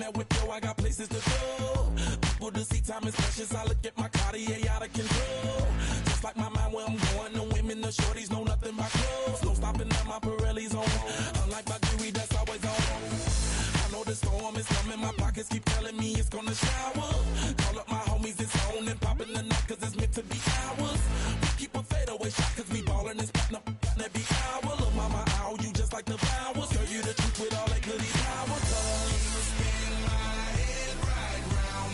that whip, yo, I got places to go. People to see, time is precious. I look at my Cartier out of control. Just like my mind where I'm going, the women, the shorties know nothing but clothes. No stopping at my Pirelli's on. Unlike my jewelry, that's always on. I know the storm is coming, my pockets keep telling me it's gonna shower. Call up my homies, it's on and popping the night, cause it's meant to be ours. We keep a fadeaway shot, cause we ballin' and spittin' up every hour. Look, mama, ow, you just like the flowers. Girl, you the truth with all that goodies power. You spin my head right round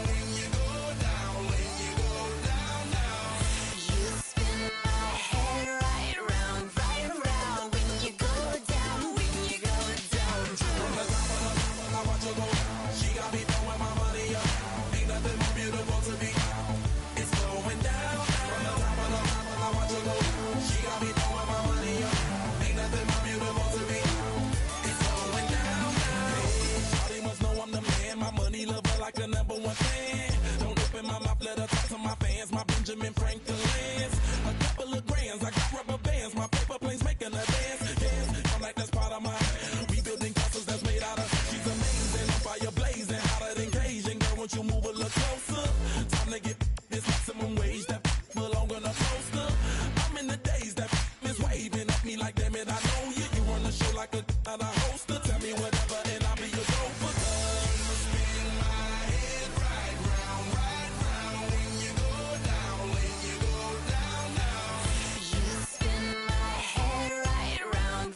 when you go down, when you go down, down. You spin my head right round when you go down, when you go down. From the top of the top, I watch her go. She got me throwing my money up. Ain't nothing more beautiful to be. It's going down. From the top of the top, I watch her go. She got me throwing my money up. Ain't nothing more beautiful to be. It's going down. Hey, shawty must know I'm the man. My money lover like a #1 fan. Don't open my mouth, let her talk to my fans. My Benjamin Franklin lands. A couple of grands, I got rubber bands. My paper planes making a dance. Yes, I'm like that's part of my. We building castles that's made out of. She's amazing, on fire blazing, hotter than Cajun. Girl, won't you move a little closer? Time to get this maximum wage that belong on a poster. I'm in the days that is waving at me like, damn it, I know you. You run the show like a hoster. Tell me whatever and I'll be your gopher. You spin my head right round when you go down, when you go down, down. You spin my head right round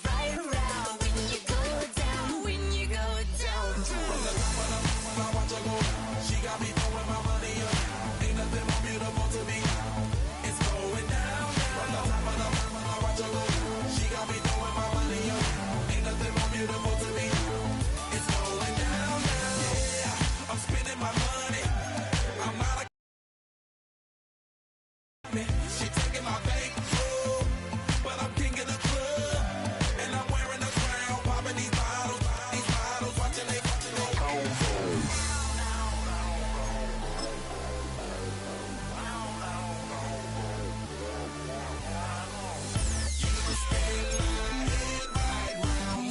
when you go down, when you go down. From the top of the mountain, I watch her go. She got me throwing my money up. Ain't nothing more beautiful to me. It's going down. From the top of the mountain, I watch her go. She got me throwing my money up. Ain't nothing more beautiful to me. It's going down. Yeah, I'm spending my money. I'm not a she taking my bank, but I'm king of the club, and I'm wearing a crown, popping these bottles, watching they You spin my head right round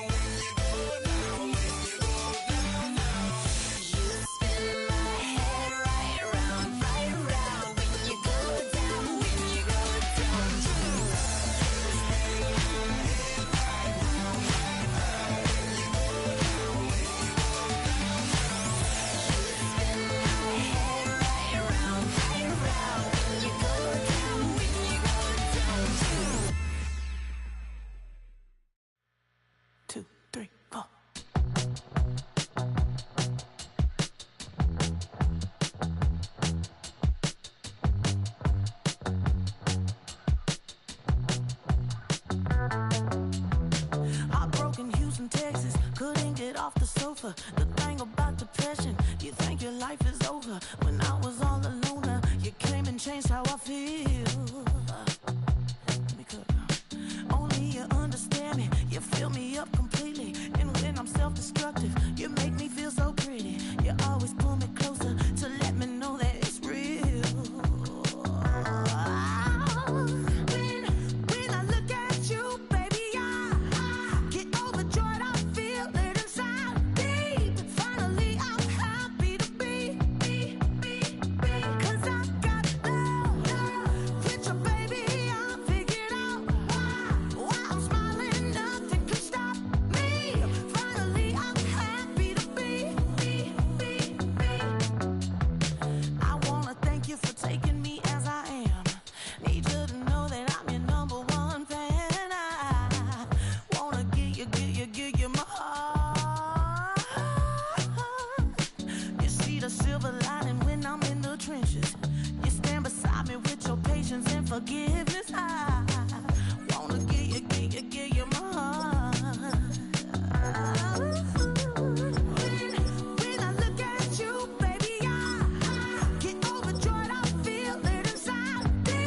when you go down, when you go down. Spin my head right round when you go down, when you go down. 2, 3, 4. Heartbroken Houston, Texas, couldn't get off the sofa. The thing about depression, you think your life is over. When I was all alone, you came and changed how I feel. Let me cook now. Only you understand me, you fill me up completely. And when I'm self-destructive, you make me feel so pretty. You always pull me closer to let me know that it's real. When I look at you, baby, I get overjoyed. I feel it inside me. Finally, I'm happy to be. 'Cause I got love with your baby. I figured out why I'm smiling. Nothing could stop me. Finally, I'm happy to be. I wanna thank you for taking me as I am. Need you to know that I'm your #1 fan. I wanna give you my heart. You see the silver lining when I'm in the trenches. You stand beside me with your patience and forgiveness. I wanna give you my heart. When I look at you, baby, I get overjoyed. I feel it inside me.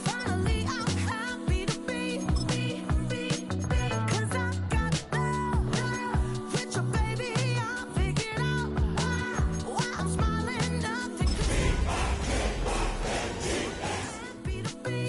Finally, I'm happy to be. 'Cause I got love with your baby. I figured out why I'm smiling. Nothing could happy to be.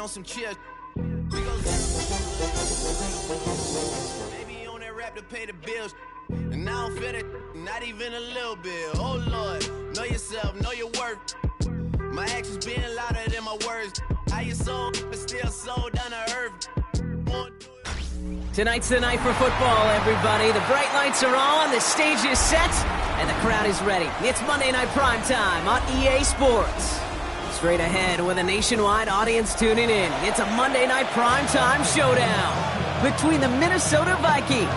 on some chill. We go. Maybe you on that rap to pay the bills. And I don't feel it, not even a little bit. Oh Lord, know yourself, know your worth. My actions being louder than my words. How you sold, but still sold down to earth. Tonight's the night for football, everybody. The bright lights are on, the stage is set, and the crowd is ready. It's Monday Night Primetime on EA Sports. Straight ahead with a nationwide audience tuning in. It's a Monday Night Primetime showdown between the Minnesota Vikings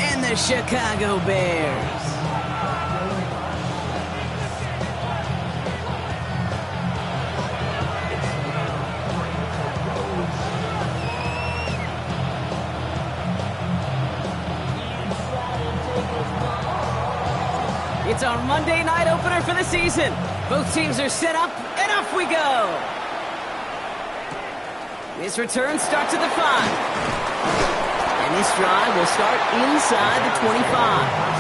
and the Chicago Bears. It's our Monday night opener for the season. Both teams are set up, and off we go. This return starts at the 5. And this drive will start inside the 25.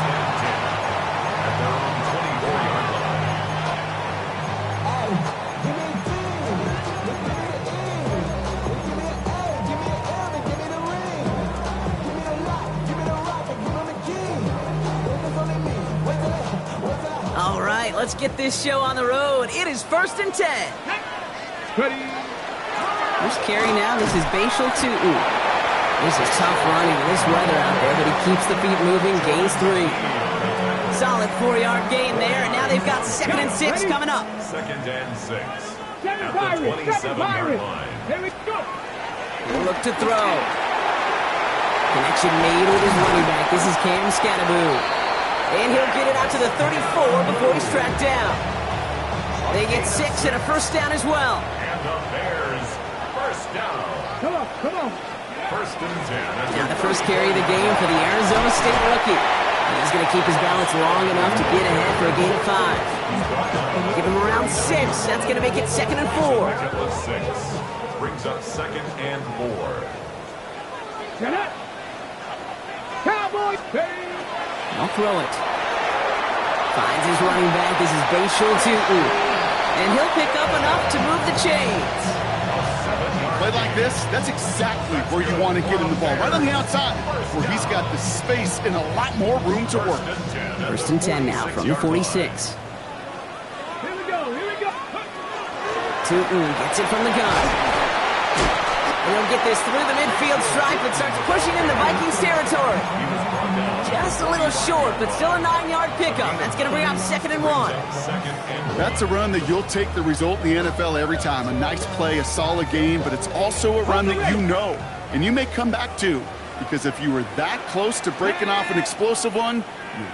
All right, let's get this show on the road. It is 1st and 10. Ready. First carry now. This is Bashal Tutu. This is tough running in this weather out there, but he keeps the feet moving, gains 3. Solid 4-yard gain there, and now they've got 2nd and 6 coming up. 2nd and 6. At the 27-yard line. Here we go. He'll look to throw. Connection made with his running back. This is Cam Scattaboo. And he'll get it out to the 34 before he's tracked down. They get 6 and a first down as well. And the Bears, first down. Come on. 1st and 10. Now the first carry of the game for the Arizona State rookie. And he's going to keep his balance long enough to get ahead for a gain of 5. Give him around 6. That's going to make it 2nd and 4. 6 brings up 2nd and 4. Set up. Cowboys. I'll throw it. Finds his running back. This is Bashal Tutu. And he'll pick up enough to move the chains. Play like this, that's exactly where you want to get him the ball. Right on the outside, where he's got the space and a lot more room to work. 1st and 10 now from the 46. Here we go. Tutu gets it from the gun. He'll get this through the midfield stripe and starts pushing into Vikings territory. Just a little short, but still a 9-yard pickup. That's going to bring up 2nd and 1. That's a run that you'll take the result in the NFL every time. A nice play, a solid game, but it's also a run that you know, and you may come back to. Because if you were that close to breaking off an explosive one,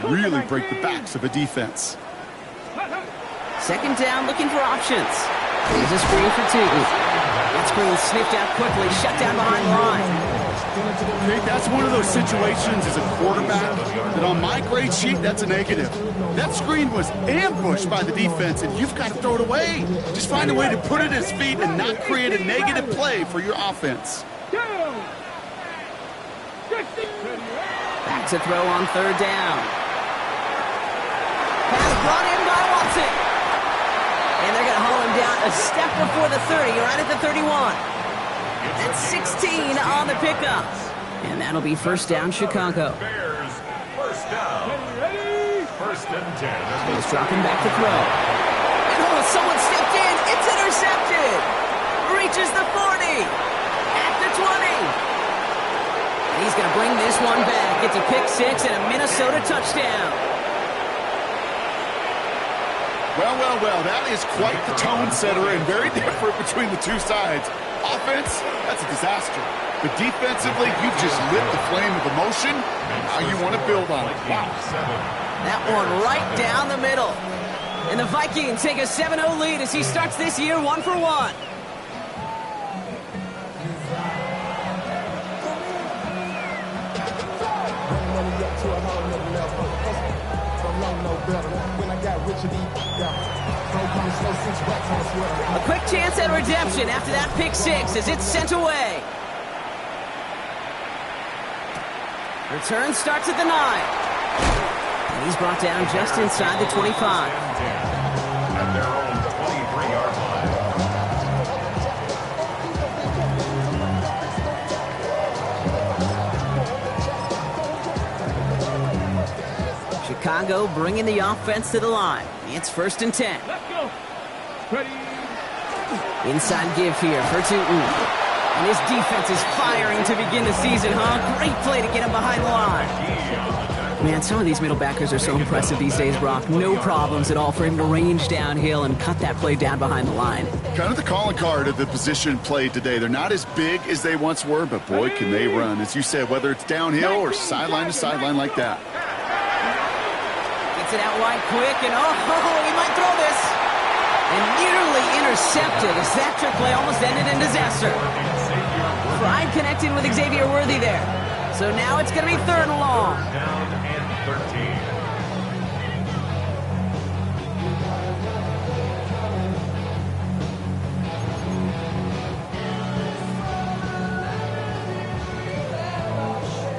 you really break the backs of a defense. 2nd down, looking for options. Here's a screen for Tutu. That screen sniffed out quickly, shut down behind the line. Okay, that's one of those situations as a quarterback that on my grade sheet, that's a negative. That screen was ambushed by the defense, and you've got to throw it away. Just find a way to put it at his feet and not create a negative play for your offense. Back to throw on 3rd down. Pass brought in by Watson. And they're going to haul him down a step before the 30, right at the 31. That's 16 on the pickup. And that'll be 1st down, Chicago. Bears, first down. 1st and 10. He's dropping back to throw. And oh, someone stepped in. It's intercepted. Reaches the 40. At the 20. And he's going to bring this one back. It's a pick 6 and a Minnesota touchdown. Well, that is quite the tone setter and very different between the two sides. Offense, that's a disaster. But defensively, you've just lit the flame of emotion. Now you want to build on it. Wow. That one right down the middle. And the Vikings take a 7-0 lead as he starts this year 1 for 1. A quick chance at redemption after that pick 6 as it's sent away. Return starts at the 9. And he's brought down just inside the 25. At their own 23-yard line. Chicago bringing the offense to the line. It's 1st and 10. Let's go. Ready. Inside give here for Tu'u. And his defense is firing to begin the season, huh? Great play to get him behind the line. Man, some of these middle backers are so impressive these days, Brock. No problems at all for him to range downhill and cut that play down behind the line. Kind of the calling card of the position played today. They're not as big as they once were, but boy, can they run. As you said, whether it's downhill or sideline to sideline like that. Gets it out wide quick, and he might throw this. And nearly intercepted as that trick play almost ended in disaster. Pride connecting with Xavier Worthy there. So now it's going to be 3rd and long. Down and 13.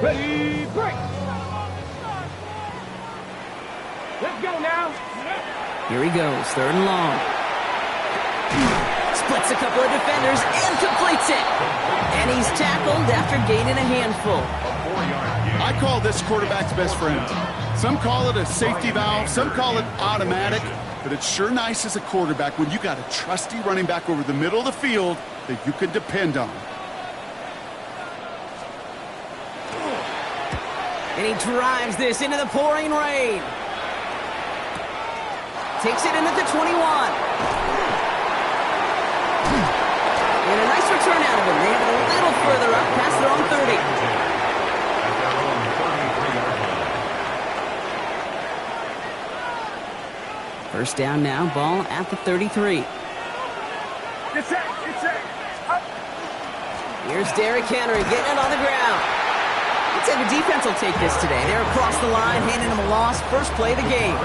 Ready, break. Let's go now. Here he goes, 3rd and long. Splits a couple of defenders and completes it. And he's tackled after gaining a handful. I call this quarterback's best friend. Some call it a safety valve, some call it automatic, but it's sure nice as a quarterback when you got a trusty running back over the middle of the field that you can depend on. And he drives this into the pouring rain. Takes it in at the 21. And a nice return out of him. They have it a little further up past their own 30. First down now, ball at the 33. It's set. Here's Derrick Henry getting it on the ground. I'd say the defense will take this today. They're across the line, handing him a loss. First play of the game.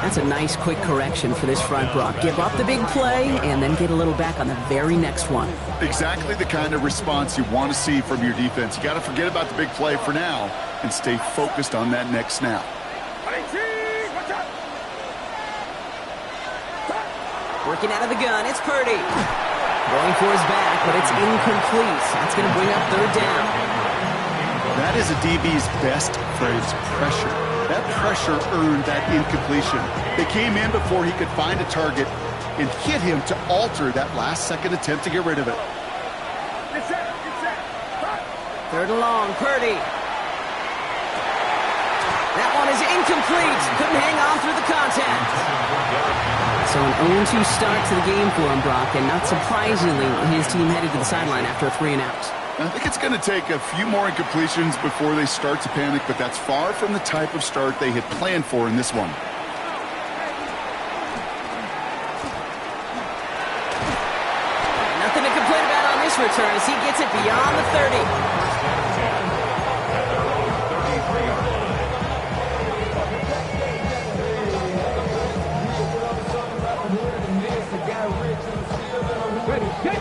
That's a nice quick correction for this front, Brock. Give up the big play and then get a little back on the very next one. Exactly the kind of response you want to see from your defense. You got to forget about the big play for now and stay focused on that next snap. Working out of the gun, it's Purdy. Going for his back, but it's incomplete. That's going to bring up 3rd down. That is a DB's best phrase, pressure. That pressure earned that incompletion. They came in before he could find a target and hit him to alter that last-second attempt to get rid of it. It's set. 3rd and long, Purdy. That one is incomplete. Couldn't hang on through the contact. So an 0-2 start to the game for him, Brock, and not surprisingly, his team headed to the sideline after a 3-and-out. I think it's going to take a few more incompletions before they start to panic, but that's far from the type of start they had planned for in this one. Nothing to complain about on this return as he gets it beyond the 30.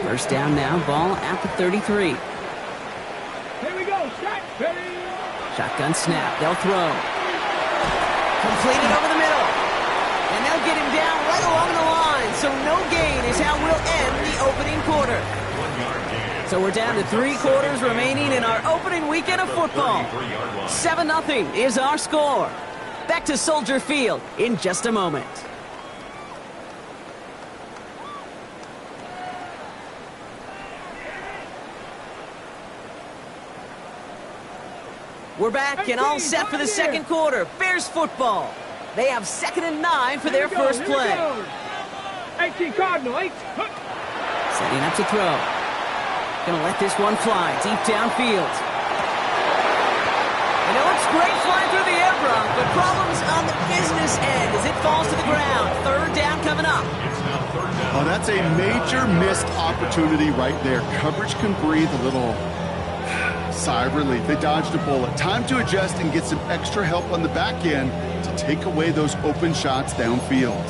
First down now, ball at the 33. Here we go. Shot. Ready. Shotgun snap, they'll throw. Completed over the middle. And they'll get him down right along the line. So no gain is how we'll end the opening quarter. So we're down to 3 quarters remaining in our opening weekend of football. 7-0 is our score. Back to Soldier Field in just a moment. We're back and all set for the second quarter. Bears football. They have 2nd and 9 for their first play. 18 Cardinal, 8. Setting up to throw. Gonna let this one fly deep downfield. And it looks great flying through the air, Brock, but problems on the business end as it falls to the ground. 3rd down coming up. Oh, that's a major missed opportunity right there. Coverage can breathe a little sigh of relief. They dodged a bullet. Time to adjust and get some extra help on the back end to take away those open shots downfield.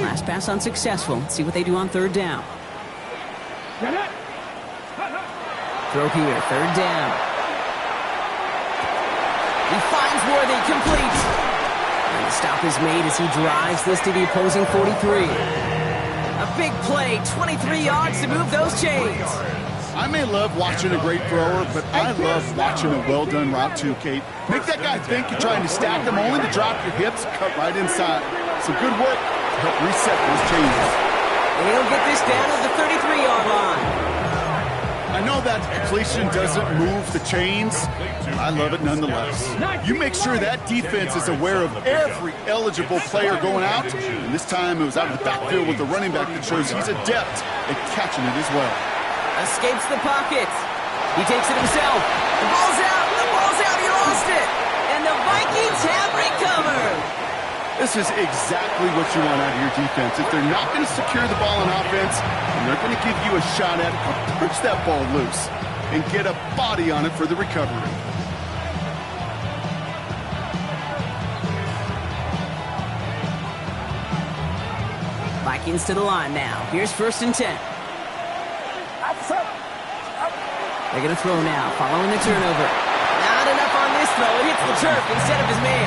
Last pass unsuccessful. Let's see what they do on 3rd down. Throw here, 3rd down. He finds Worthy, complete. And the stop is made as he drives this to the opposing 43. A big play, 23 yards to move those chains. I may love watching a great thrower, but I love watching a well-done route too, Kate. Make that guy think you're trying to stack them only to drop your hips, cut right inside. Some good work to help reset those changes. And he'll get this down to the 33-yard line. I know that completion doesn't move the chains. I love it nonetheless. You make sure that defense is aware of every eligible player going out. And this time it was out of the backfield with the running back that shows he's adept at catching it as well. Escapes the pocket. He takes it himself. The ball's out. The ball's out. He lost it. And the Vikings have recovered. This is exactly what you want out of your defense. If they're not going to secure the ball on offense, then they're going to give you a shot at it to push that ball loose and get a body on it for the recovery. Vikings to the line now. Here's 1st and 10. They're going to throw now, following the turnover. Not enough on this throw. It hits the turf instead of his man.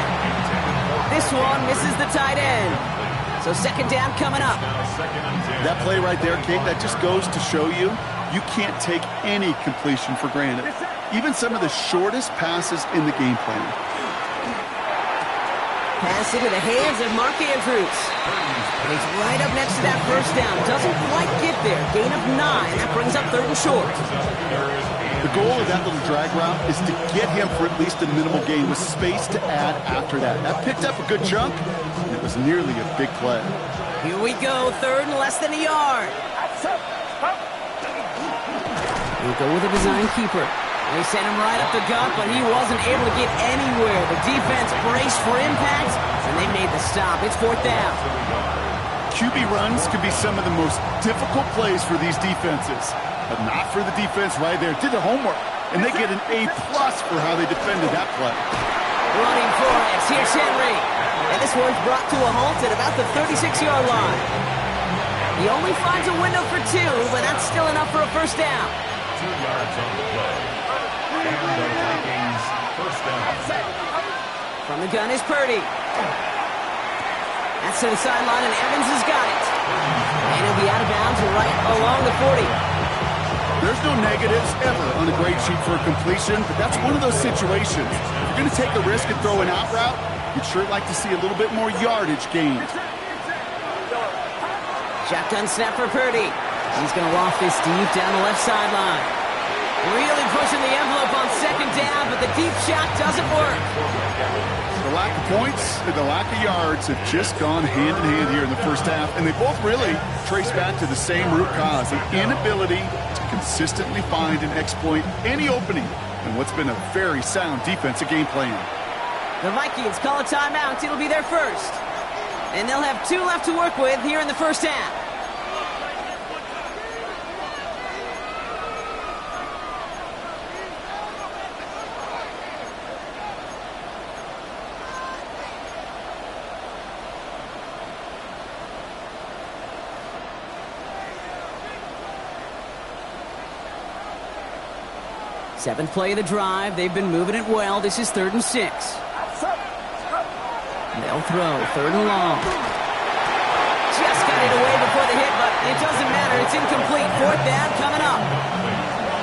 This one misses the tight end. So 2nd down coming up. That play right there, Kate, that just goes to show you can't take any completion for granted. Even some of the shortest passes in the game plan. Pass into the hands of Mark Andrews. And he's right up next to that 1st down. Doesn't quite get there. Gain of 9. That brings up 3rd and short. The goal of that little drag route is to get him for at least a minimal gain with space to add after that. That picked up a good chunk, and it was nearly a big play. Here we go, 3rd and less than a yard. We go with a design keeper. They sent him right up the gut, but he wasn't able to get anywhere. The defense braced for impact, and they made the stop. It's 4th down. QB runs can be some of the most difficult plays for these defenses, but not for the defense right there. Did their homework, and they get an A+ for how they defended that play. Running for it. Here's Henry. And this one's brought to a halt at about the 36-yard line. He only finds a window for 2, but that's still enough for a 1st down. 2 yards on the play. And the Vikings 1st down. From the gun is Purdy. That's to the sideline, and Evans has got it. And he'll be out of bounds right along the 40. There's no negatives ever on a grade sheet for a completion, but that's one of those situations. If you're going to take a risk and throw an out route, you'd sure like to see a little bit more yardage gained. Shotgun snap for Purdy. He's going to loft this deep down the left sideline. Really pushing the envelope on 2nd down, but the deep shot doesn't work. The lack of points and the lack of yards have just gone hand in hand here in the 1st half, and they both really trace back to the same root cause, the inability to consistently find and exploit any opening in what's been a very sound defensive game plan. The Vikings call a timeout. It'll be their 1st. And they'll have 2 left to work with here in the 1st half. Seventh play of the drive. They've been moving it well. This is 3rd and 6. They'll throw 3rd and long. Just got it away before the hit, but it doesn't matter. It's incomplete. 4th down coming up.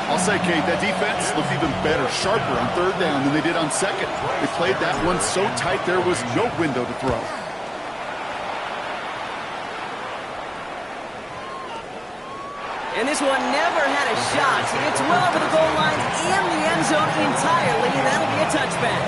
I'll say, Kate, that defense looked even better, sharper on 3rd down than they did on 2nd. They played that one so tight there was no window to throw. And this one never had a shot. It's well over the goal line and the end zone entirely. That'll be a touchback.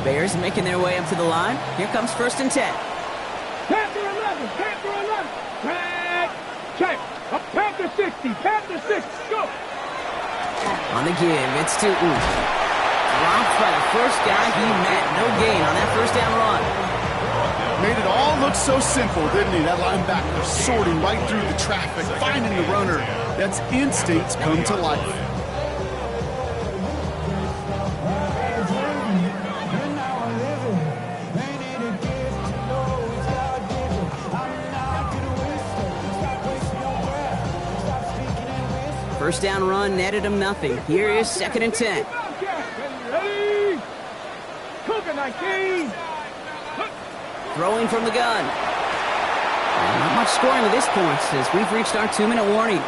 Bears making their way up to the line. Here comes 1st and 10. Panther 11, Panther 11. Check, check. Up Panther 60, Panther 60. Go. On the give, it's to Oof. Dropped by the first guy he met. No gain on that 1st down run. Made it all look so simple, didn't he? That linebacker sorting right through the traffic, finding the runner. That's instincts come to life. First down run netted him nothing. Here is 2nd and 10. Ready? Cougar 19. Throwing from the gun. Not much scoring at this point as we've reached our 2-minute warning.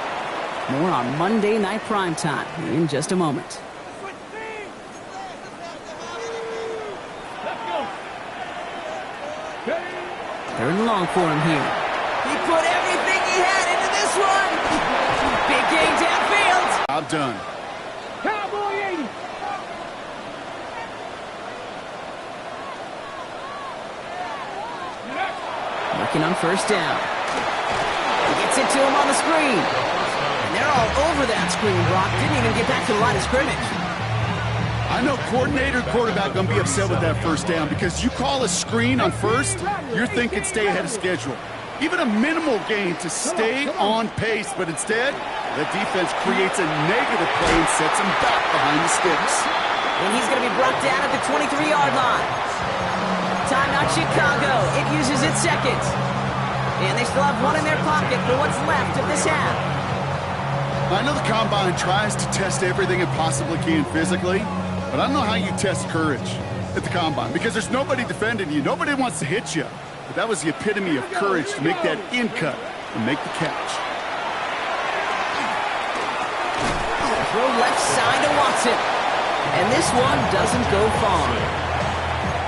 More on Monday Night Primetime in just a moment. Let's go. Ready? 3rd and long for him here. He put everything he had into this one. Big gain downfield. I'm done. Cowboy 80. Working on 1st down. He gets it to him on the screen. And they're all over that screen, Brock. Didn't even get back to the line of scrimmage. I know coordinator and quarterback going to be upset with that 1st down because you call a screen on 1st, you're thinking stay ahead of schedule. Even a minimal gain to stay on pace, but instead, the defense creates a negative play and sets him back behind the sticks. And he's going to be brought down at the 23-yard line. Timeout Chicago. It uses its 2nd. And they still have one in their pocket for what's left of this half. I know the Combine tries to test everything it possibly can physically, but I don't know how you test courage at the Combine because there's nobody defending you. Nobody wants to hit you. But that was the epitome of courage to make that in cut and make the catch. Throw left side to Watson. And this one doesn't go far.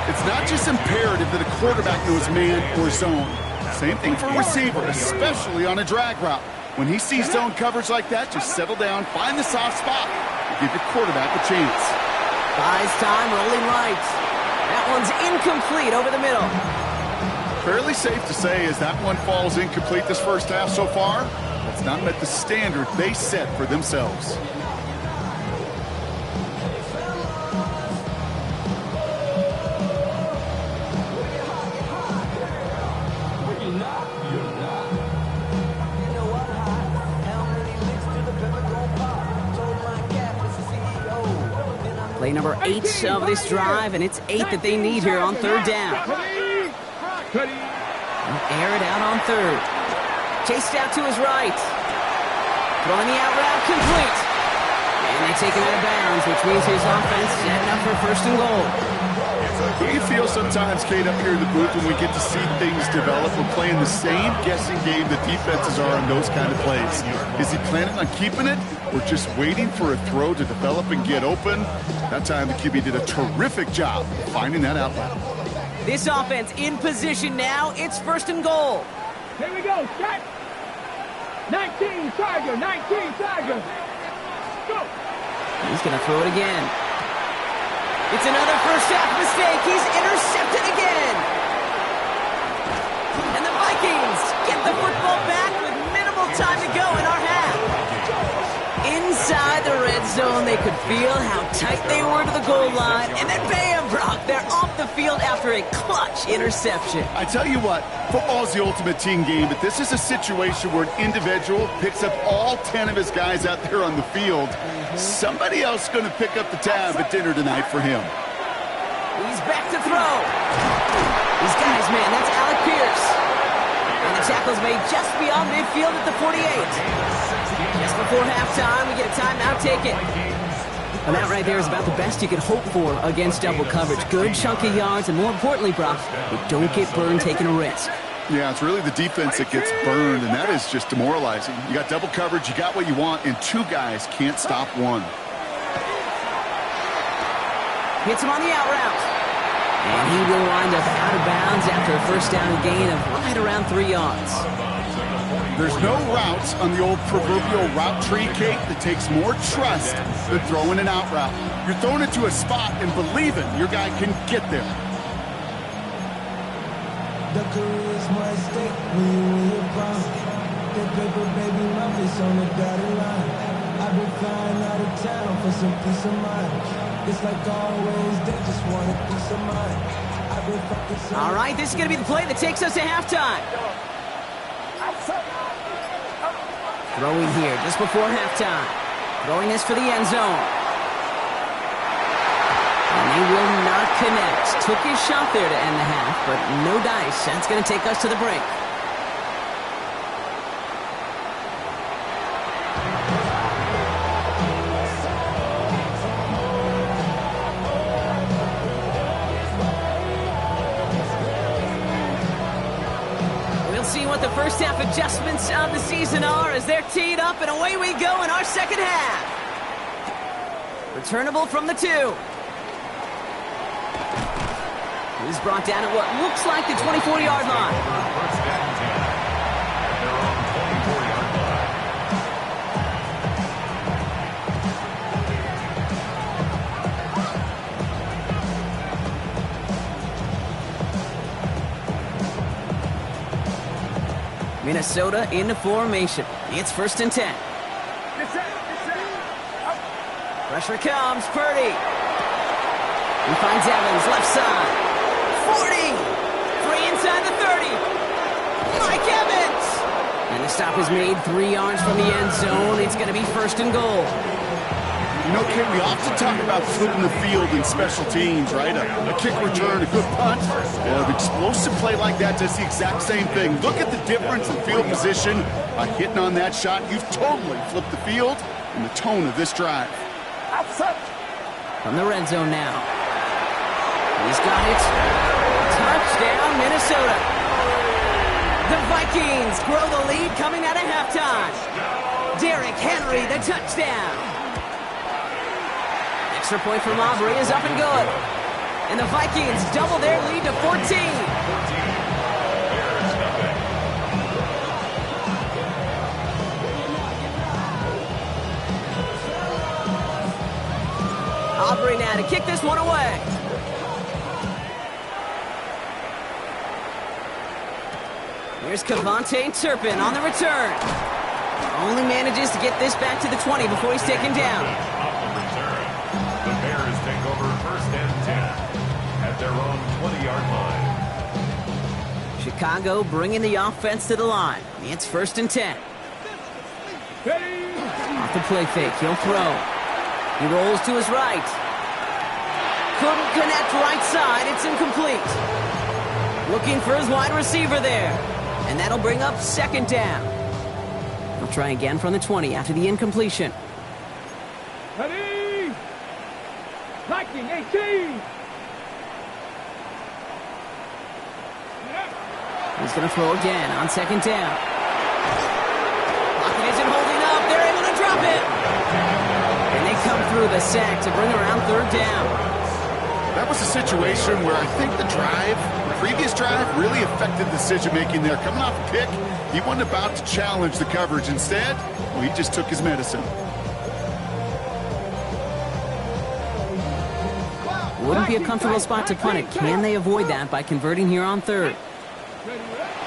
It's not just imperative that a quarterback knows man or zone. Same thing for a receiver, especially on a drag route. When he sees zone coverage like that, just settle down, find the soft spot, and give your quarterback a chance. Buys time, rolling right. That one's incomplete over the middle. Fairly safe to say as that one falls incomplete this 1st half so far, that's not met the standard they set for themselves. Play number 8 of this drive, and it's 8 that they need here on 3rd down. Air it out on 3rd. Chased out to his right. Throwing the out route complete. And they take him out of bounds, which means his offense setting up for 1st and goal. We feel sometimes, Kate, up here in the booth when we get to see things develop, we're playing the same guessing game that defenses are on those kind of plays. Is he planning on keeping it or just waiting for a throw to develop and get open? That time the QB did a terrific job finding that outlet. This offense in position now. It's 1st and goal. Here we go. Set. 19 Tiger. 19 Tiger. Go. He's going to throw it again. It's another 1st half mistake. He's intercepted again. And the Vikings get the football back with minimal time to go in our half. Inside the red zone, they could feel how tight they were to the goal line. And then bam, Brock, they're off the field after a clutch interception. I tell you what, football's the ultimate team game, but this is a situation where an individual picks up all 10 of his guys out there on the field. Somebody else is going to pick up the tab at dinner tonight for him. He's back to throw. These guys, man, that's Alec Pierce. And the tackle's made just beyond midfield at the 48. Just before halftime, we get a timeout taken. And that right there is about the best you could hope for against double coverage. Good chunky yards, and more importantly, Brock, you don't get burned taking a risk. Yeah, it's really the defense that gets burned, and that is just demoralizing. You got double coverage, you got what you want, and 2 guys can't stop one. Hits him on the out route. And he will wind up out of bounds after a 1st down gain of right around 3 yards. There's no routes on the old proverbial route tree, Kate, that takes more trust than throwing an out route. You're throwing it to a spot and believing your guy can get there. The career's my stake when you win your prime. That paper, baby, my face on the dotted line. I've been flying out of town for some peace of mind. It's like always, they just want a piece of mind. I've been fucking. All right, this is going to be the play that takes us to halftime. Throwing here just before halftime. Throwing this for the end zone. And they will not connect. Took his shot there to end the half, but no dice. That's going to take us to the break. first half adjustments of the season are as they're teed up, and away we go in our second half. Returnable from the 2. He's brought down at what looks like the 24-yard line. First down and 10. At their own 24-yard line. Minnesota into formation. It's first and 10. Pressure comes, Purdy. He finds Evans, left side. 40. Free inside the 30. Mike Evans. And the stop is made 3 yards from the end zone. It's going to be first and goal. You know, Ken, we often talk about flipping the field in special teams, right? A kick return, a good punt. Well, an explosive play like that does the exact same thing. Look at the difference in field position. By hitting on that shot, you've totally flipped the field and the tone of this drive. From the red zone now. He's got it. Touchdown, Minnesota. The Vikings grow the lead coming out of halftime. Derrick Henry, the touchdown. Extra point from Aubrey is up and good. And the Vikings double their lead to 14. Aubrey now to kick this one away. Here's Kevontae Turpin on the return. Only manages to get this back to the 20 before he's taken down. On the return, the Bears take over first and 10 at their own 20-yard line. Chicago bringing the offense to the line. It's first and 10. Off the play fake, he'll throw. He rolls to his right. Couldn't connect right side. It's incomplete. Looking for his wide receiver there. And that'll bring up second down. He'll try again from the 20 after the incompletion. Ready? Viking 18. He's going to throw again on second down. Lockett isn't holding up. They're able to drop it. And they come through the sack to bring around third down. That was a situation where I think the previous drive, really affected decision-making there. Coming off a pick, he wasn't about to challenge the coverage. Instead, well, he just took his medicine. Wouldn't be a comfortable spot to punt it. Can they avoid that by converting here on third?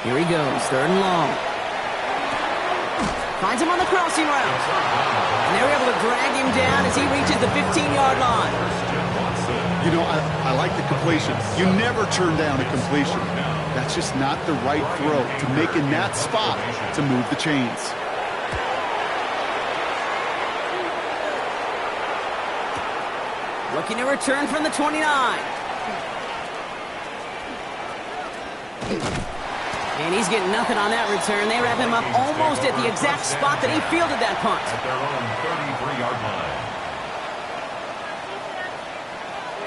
Here he goes, third and long. Finds him on the crossing route. And they're able to drag him down as he reaches the 15-yard line. You know, I like the completion. You never turn down a completion. That's just not the right throw to make in that spot to move the chains. Looking to return from the 29. And he's getting nothing on that return. They wrap him up almost at the exact spot that he fielded that punt. At their own 33-yard line.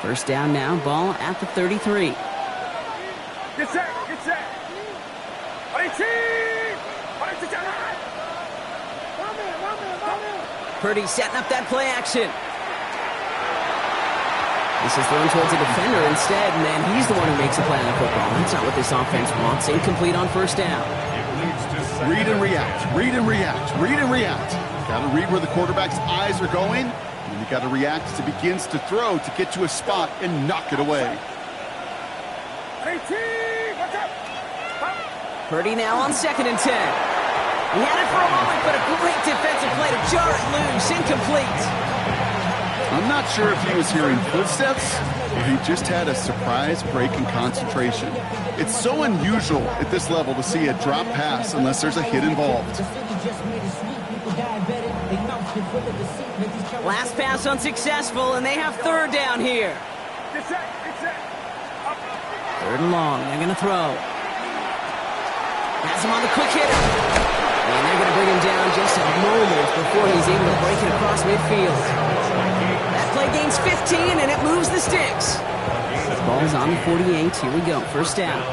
First down now, ball at the 33. Get set, get set. Purdy setting up that play action. This is thrown towards a defender instead, and then he's the one who makes a play on the football. That's not what this offense wants. Incomplete on first down. Read and react, read and react, read and react. Got to read where the quarterback's eyes are going. And you got to react as it begins to throw to get to a spot and knock it away. Purdy now on second and 10. He had it for a moment, but a great defensive play to jar it loose. Incomplete. I'm not sure if he was hearing footsteps or he just had a surprise break in concentration. It's so unusual at this level to see a drop pass unless there's a hit involved. Last pass unsuccessful, and they have third down here. Third and long. They're going to throw. Has him on the quick hitter. And they're going to bring him down just a moment before he's able to break it across midfield. That play gains 15, and it moves the sticks. Ball's on the 48. Here we go. First down.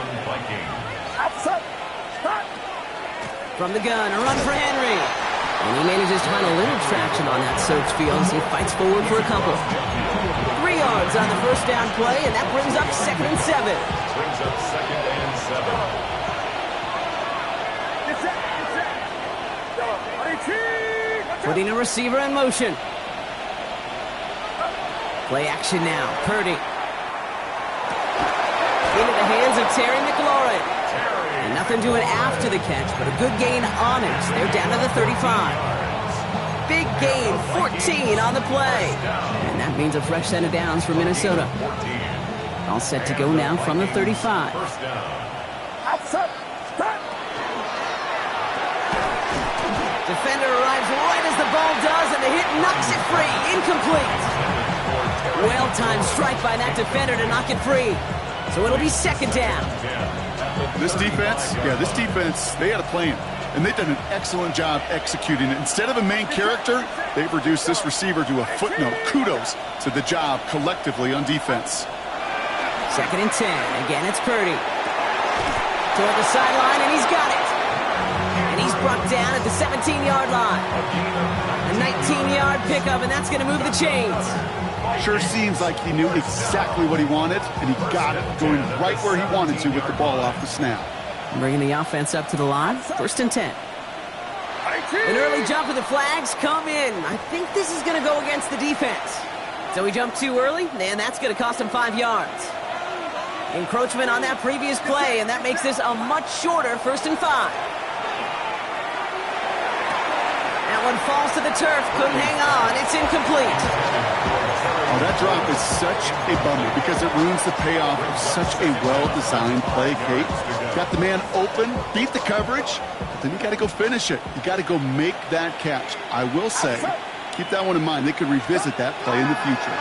from the gun, a run for Henry. And he manages to find a little traction on that search field as he fights forward for a couple. 3 yards on the first down play, and that brings up 2nd and 7. Brings up 2nd and 7. Putting a receiver in motion. Play action now. Purdy. Into the hands of Terry McLaurin. And nothing doing after the catch, but a good gain on it. They're down to the 35. Big gain, 14 on the play. And that means a fresh set of downs for Minnesota. All set to go now from the 35. First down. Defender arrives right as the ball does, and the hit knocks it free. Incomplete. Well-timed strike by that defender to knock it free. So it'll be 2nd down. This defense, they had a plan. And they've done an excellent job executing it. Instead of a main character, they've reduced this receiver to a footnote. Kudos to the job collectively on defense. 2nd and 10. Again, it's Purdy. Toward the sideline, and he's got it. And he's brought down at the 17-yard line. A 19-yard pickup, and that's going to move the chains. Sure seems like he knew exactly what he wanted, and he got it, going right where he wanted to with the ball off the snap. Bringing the offense up to the line. 1st and 10. An early jump of the flags come in. I think this is going to go against the defense. So he jumped too early, and that's going to cost him 5 yards. Encroachment on that previous play, and that makes this a much shorter 1st and 5. That one falls to the turf. Couldn't hang on. It's incomplete. Oh, that drop is such a bummer because it ruins the payoff of such a well-designed play, Kate. Got the man open, beat the coverage, but then you got to go finish it. You got to go make that catch. I will say, keep that one in mind. They could revisit that play in the future.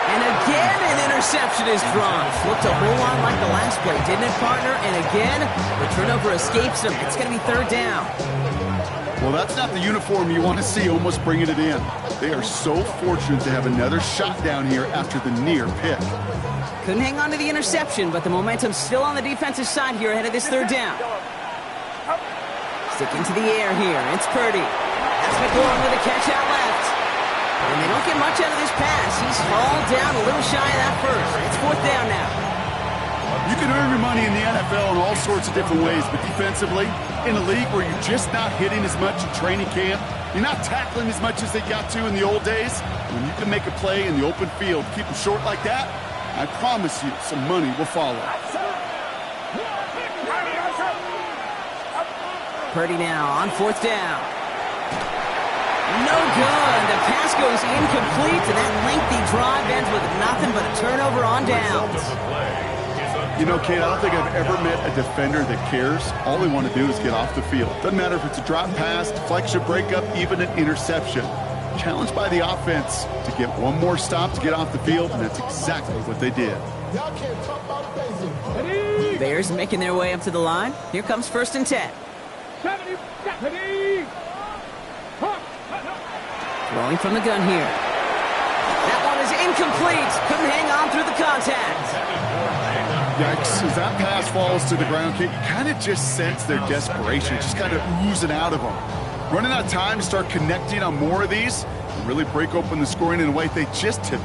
And again, an interception is drawn. Looked a whole lot like the last play, didn't it, partner? And again, the turnover escapes him. It's going to be 3rd down. Well, that's not the uniform you want to see almost bringing it in. They are so fortunate to have another shot down here after the near pick. Couldn't hang on to the interception, but the momentum's still on the defensive side here ahead of this 3rd down. Sticking to the air here. It's Purdy. That's McLaurin with a catch out left. And they don't get much out of this pass. He's hauled down a little shy of that first. It's 4th down now. You can earn your money in the NFL in all sorts of different ways, but defensively, in a league where you're just not hitting as much in training camp, you're not tackling as much as they got to in the old days, when you can make a play in the open field, keep them short like that, I promise you some money will follow. Purdy now on 4th down. No good. The pass goes incomplete, and that lengthy drive ends with nothing but a turnover on downs. You know, Kate, I don't think I've ever met a defender that cares. All they want to do is get off the field. Doesn't matter if it's a drop pass, deflection, breakup, even an interception. Challenged by the offense to get one more stop to get off the field, and that's exactly what they did. Bears making their way up to the line. Here comes 1st and 10. Throwing from the gun here. That one is incomplete. Couldn't hang on through the contact. Yikes, as that pass falls to the ground, Kate, you kind of just sense their desperation, just kind of oozing out of them. Running out of time to start connecting on more of these and really break open the scoring in a way they just have